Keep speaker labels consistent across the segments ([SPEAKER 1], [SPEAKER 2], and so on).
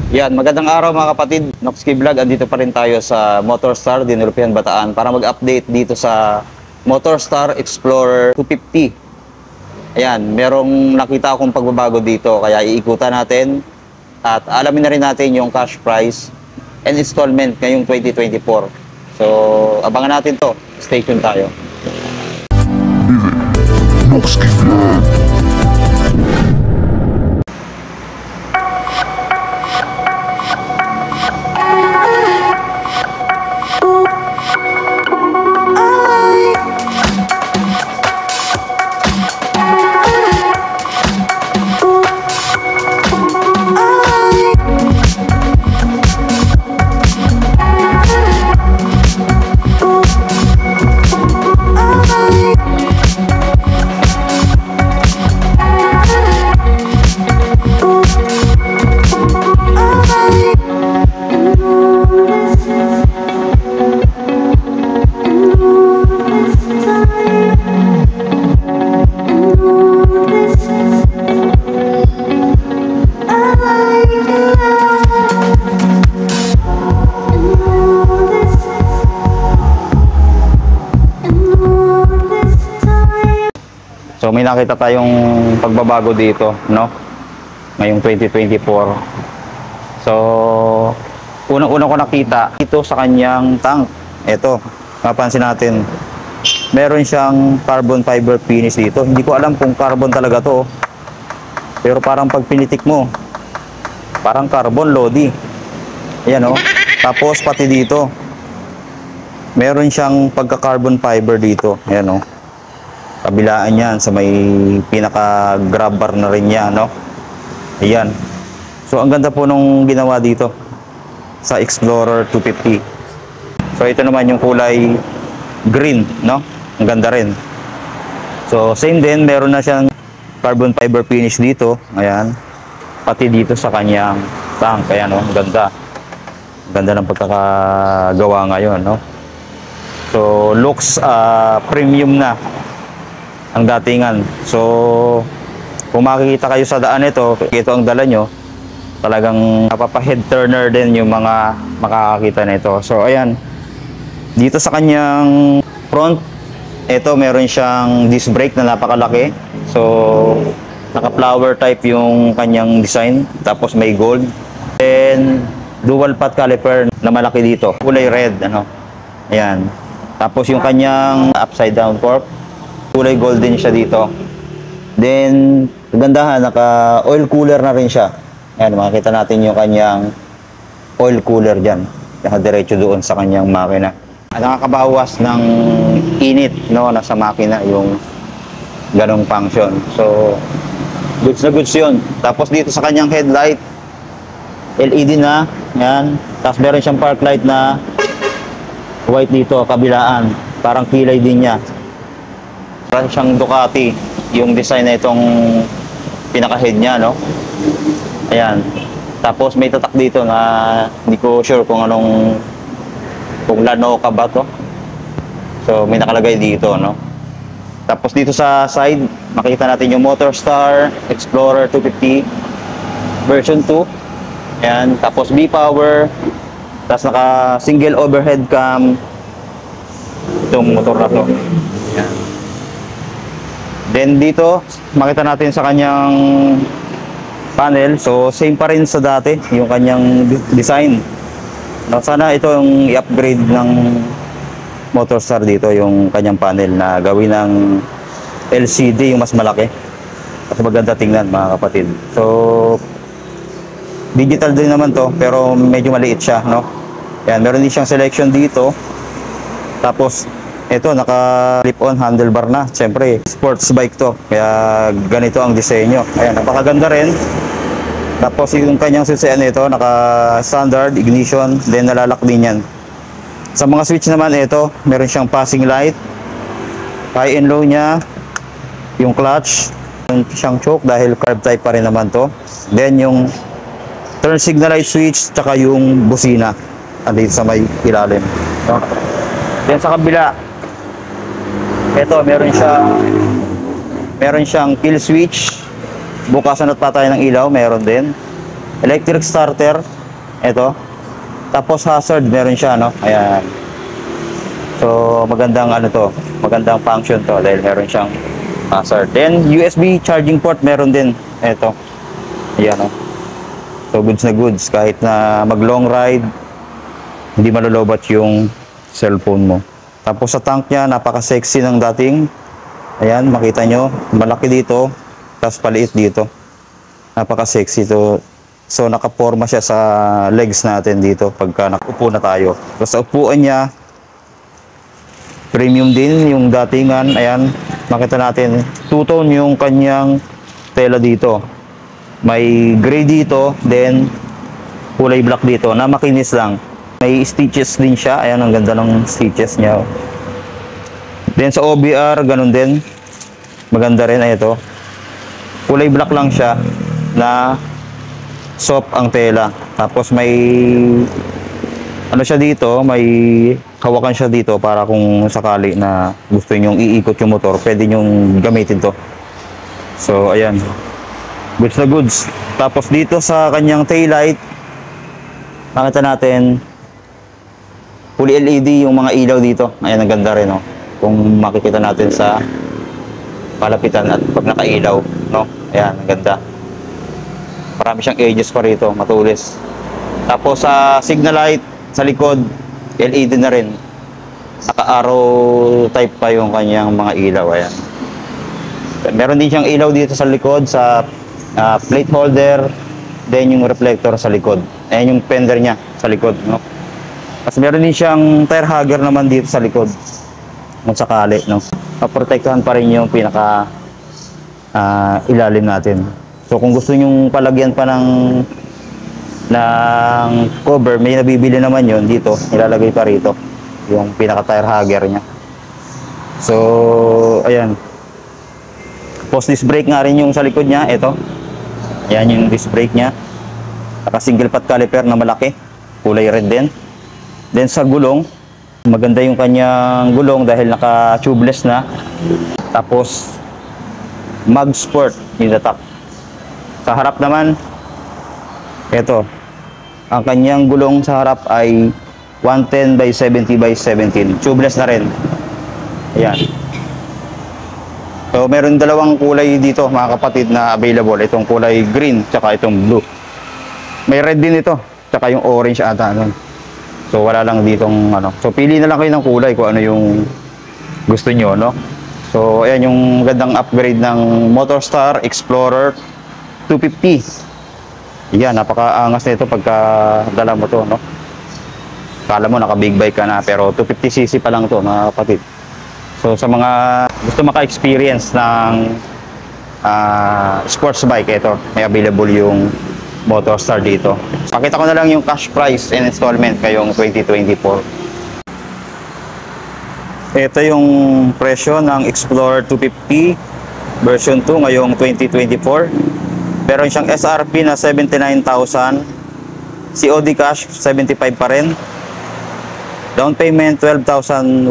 [SPEAKER 1] Yan, magandang araw mga kapatid. Noxky Vlog, andito pa rin tayo sa Motorstar, Dinulupihan, Bataan para mag-update dito sa Motorstar Explorer 250. Ayan, merong nakita akong pagbabago dito kaya iikutan natin at alamin na rin natin yung cash price and installment ngayong 2024. So, abangan natin to. Stay tuned tayo.
[SPEAKER 2] Noxky Vlog.
[SPEAKER 1] So may nakita tayong pagbabago dito, no? Ngayong 2024. So unang-una ko nakita ito sa kanyang tank. Ito, mapansin natin. Meron siyang carbon fiber finish dito. Hindi ko alam kung carbon talaga 'to. Pero parang pag pinitik mo, parang carbon lodi. Ayan oh. Tapos pati dito. Meron siyang pagka-carbon fiber dito. Ayan oh. Kabilaan yan sa may pinaka grab bar na rin yan, no? Ayan. So ang ganda po nung ginawa dito sa Explorer 250. So ito naman yung kulay green, no? Ang ganda rin. So same din, meron na siyang carbon fiber finish dito. Ayan. Pati dito sa kanyang tank. Ayan, no? Ang ganda. Ang ganda ng pagkakagawa ngayon, no? So looks premium na ang datingan. So kung makikita kayo sa daan ito ang dala nyo, talagang napapa-head turner din yung mga makakakita nito. So ayan, dito sa kanyang front, ito meron siyang disc brake na napakalaki. So naka flower type yung kanyang design, tapos may gold. Then dual path caliper na malaki dito, kulay red, ano. Ayan. Tapos yung kanyang upside down fork, kulay golden siya dito. Then kagandahan, naka oil cooler na rin siya. Ayan, makikita natin yung kanyang oil cooler dyan, nakadiretso doon sa kanyang makina. Nakakabawas ng init, no, nasa makina yung ganong function. So goods na goods yun. Tapos dito sa kanyang headlight, LED na. Yan. Tapos meron siyang park light na white dito, kabilaan. Parang kilay din niya. Parang siyang Ducati yung design na itong pinaka-head niya, no? Ayan. Tapos may tatak dito na hindi ko sure kung kung Lanoka ba to. So may nakalagay dito, no? Tapos dito sa side, makita natin yung Motorstar Explorer 250 version 2. Ayan. Tapos V-Power. Tapos naka single overhead cam itong motor na to. Ayan. Then dito, makita natin sa kanyang panel. So same pa rin sa dati yung kanyang design. No, sana ito yung i-upgrade ng Motorstar dito, yung kanyang panel na gawin ng LCD, yung mas malaki. Kasi maganda tingnan mga kapatid. So digital din naman to, pero medyo maliit siya, no? Yan, meron din siyang selection dito. Tapos ito, naka clip-on handlebar na. Siyempre, sports bike to. Kaya ganito ang disenyo. Ayan, napakaganda rin. Tapos yung kanyang switch nito, naka standard, ignition, then nalalak din yan. Sa mga switch naman, ito, meron siyang passing light. High and low niya. Yung clutch. Meron siyang choke dahil carb type pa rin naman to. Then yung turn signal light switch, tsaka yung busina. Andito sa may ilalim. So, then sa kabila, ito, meron siyang kill switch. Bukasan at patayan ng ilaw, meron din. Electric starter. Ito. Tapos hazard, meron siya, no? Ayan. So, magandang ano to. Magandang function to dahil meron siyang hazard. Then, USB charging port meron din. Ito. Ayan, no? So, goods na goods. Kahit na mag-long ride, hindi malolobat yung cellphone mo. Tapos sa tank niya, napaka-sexy ng dating. Ayan, makita nyo. Malaki dito, tapos paliit dito. Napaka-sexy to. So, nakaporma siya sa legs natin dito pagka nakupo na tayo. So, sa upuan niya, premium din yung datingan. Ayan, makita natin. Two-tone yung kanyang tela dito. May gray dito, then kulay black dito, na makinis lang. May stitches din siya. Ayan, ang ganda ng stitches niya. Then sa OBR, ganun din. Maganda rin. Ay, ito. Kulay black lang siya na soft ang tela. Tapos may ano siya dito, may hawakan siya dito para kung sakali na gusto nyong iikot yung motor, pwede nyong gamitin to. So, ayan. Goods na goods. Tapos dito sa kanyang taillight, makita natin fully LED yung mga ilaw dito. Ayan, ang ganda rin, no? Kung makikita natin sa palapitan at pag nakailaw, no? Ayan, ang ganda. Marami siyang edges pa rito, matulis. Tapos sa signal light sa likod, LED na rin. Naka-arrow type pa yung kanyang mga ilaw. Ayan. Meron din siyang ilaw dito sa likod, sa plate holder, then yung reflector sa likod. Ayan yung fender niya sa likod, no? Tapos meron din siyang tire hugger naman dito sa likod. Kung sakali, no? Maprotektahan pa rin yung pinaka ilalim natin. So kung gusto nyong palagyan pa ng cover, may nabibili naman yon dito. Ilalagay pa rito yung pinaka tire hugger niya. So, ayan. Post disc brake nga rin yung sa likod niya. Ito. Ayan yung disc brake niya. Naka single pot caliper na malaki. Kulay red din. Then sa gulong, maganda yung kanyang gulong dahil naka tubeless na. Tapos mag sport yung tatak. Sa harap naman, ito. Ang kanyang gulong sa harap ay 110 by 70 by 17. Tubeless na rin. Ayan. So, meron dalawang kulay dito, mga kapatid, na available. Itong kulay green, tsaka itong blue. May red din ito, tsaka yung orange ata. Ano. So, wala lang ditong ano. So, pili na lang kayo ng kulay kung ano yung gusto nyo, no? So, ayan yung gandang upgrade ng Motorstar Explorer 250. Yan, napakaangas nito pagka dala mo to, no? Kala mo naka big bike ka na, pero 250cc pa lang to, mga kapatid. So sa mga gusto maka-experience ng sports bike, ito, may available yung Motorstar dito. Pakita ko na lang yung cash price and installment ngayong 2024. Ito yung presyo ng Explorer 250 version 2 ngayong 2024. Meron siyang SRP na 79,000. COD cash 75 pa rin. Down payment 12,100.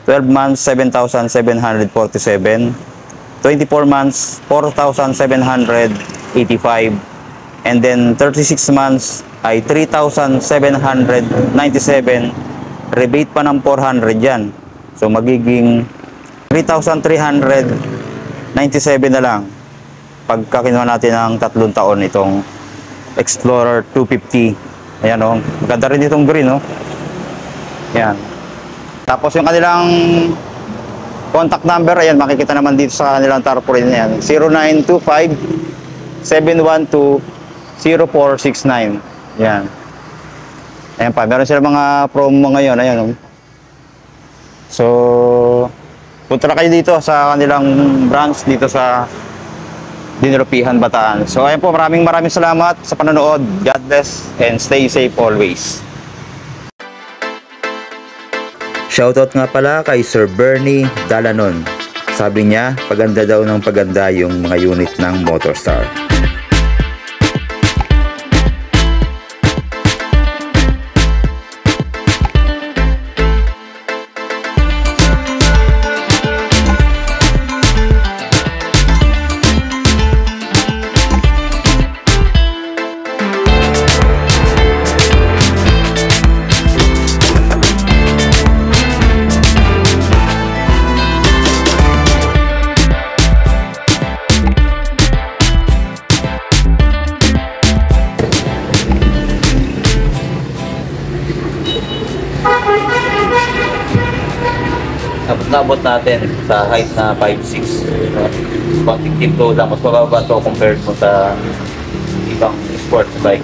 [SPEAKER 1] 12 months 7,747. 24 months 4,785. And then 36 months ay 3,797. Rebate pa ng 400 yan. So magiging 3,397 na lang pagka kinuha natin ng 3 taon itong Explorer 250. Ayan, o. Maganda rin itong green, o. Ayan. Tapos yung kanilang contact number, ayan, makikita naman dito sa kanilang tarpaulin. Ayan, 0925-712-0469. Ayan. Ayan pa, meron sila mga promo ngayon. Ayan, o. So, punta na kayo dito sa kanilang branch dito sa Dinalupihan, Bataan. So ayan po, maraming salamat sa panonood. God bless and stay safe always.
[SPEAKER 3] Shoutout nga pala kay Sir Bernie Dalanon. Sabi niya, paganda daw ng paganda yung mga unit ng Motorstar.
[SPEAKER 1] naabot natin sa height na 5'6". No? Konting tiptoe lang, mas mababa to compared mo sa ibang sports bike.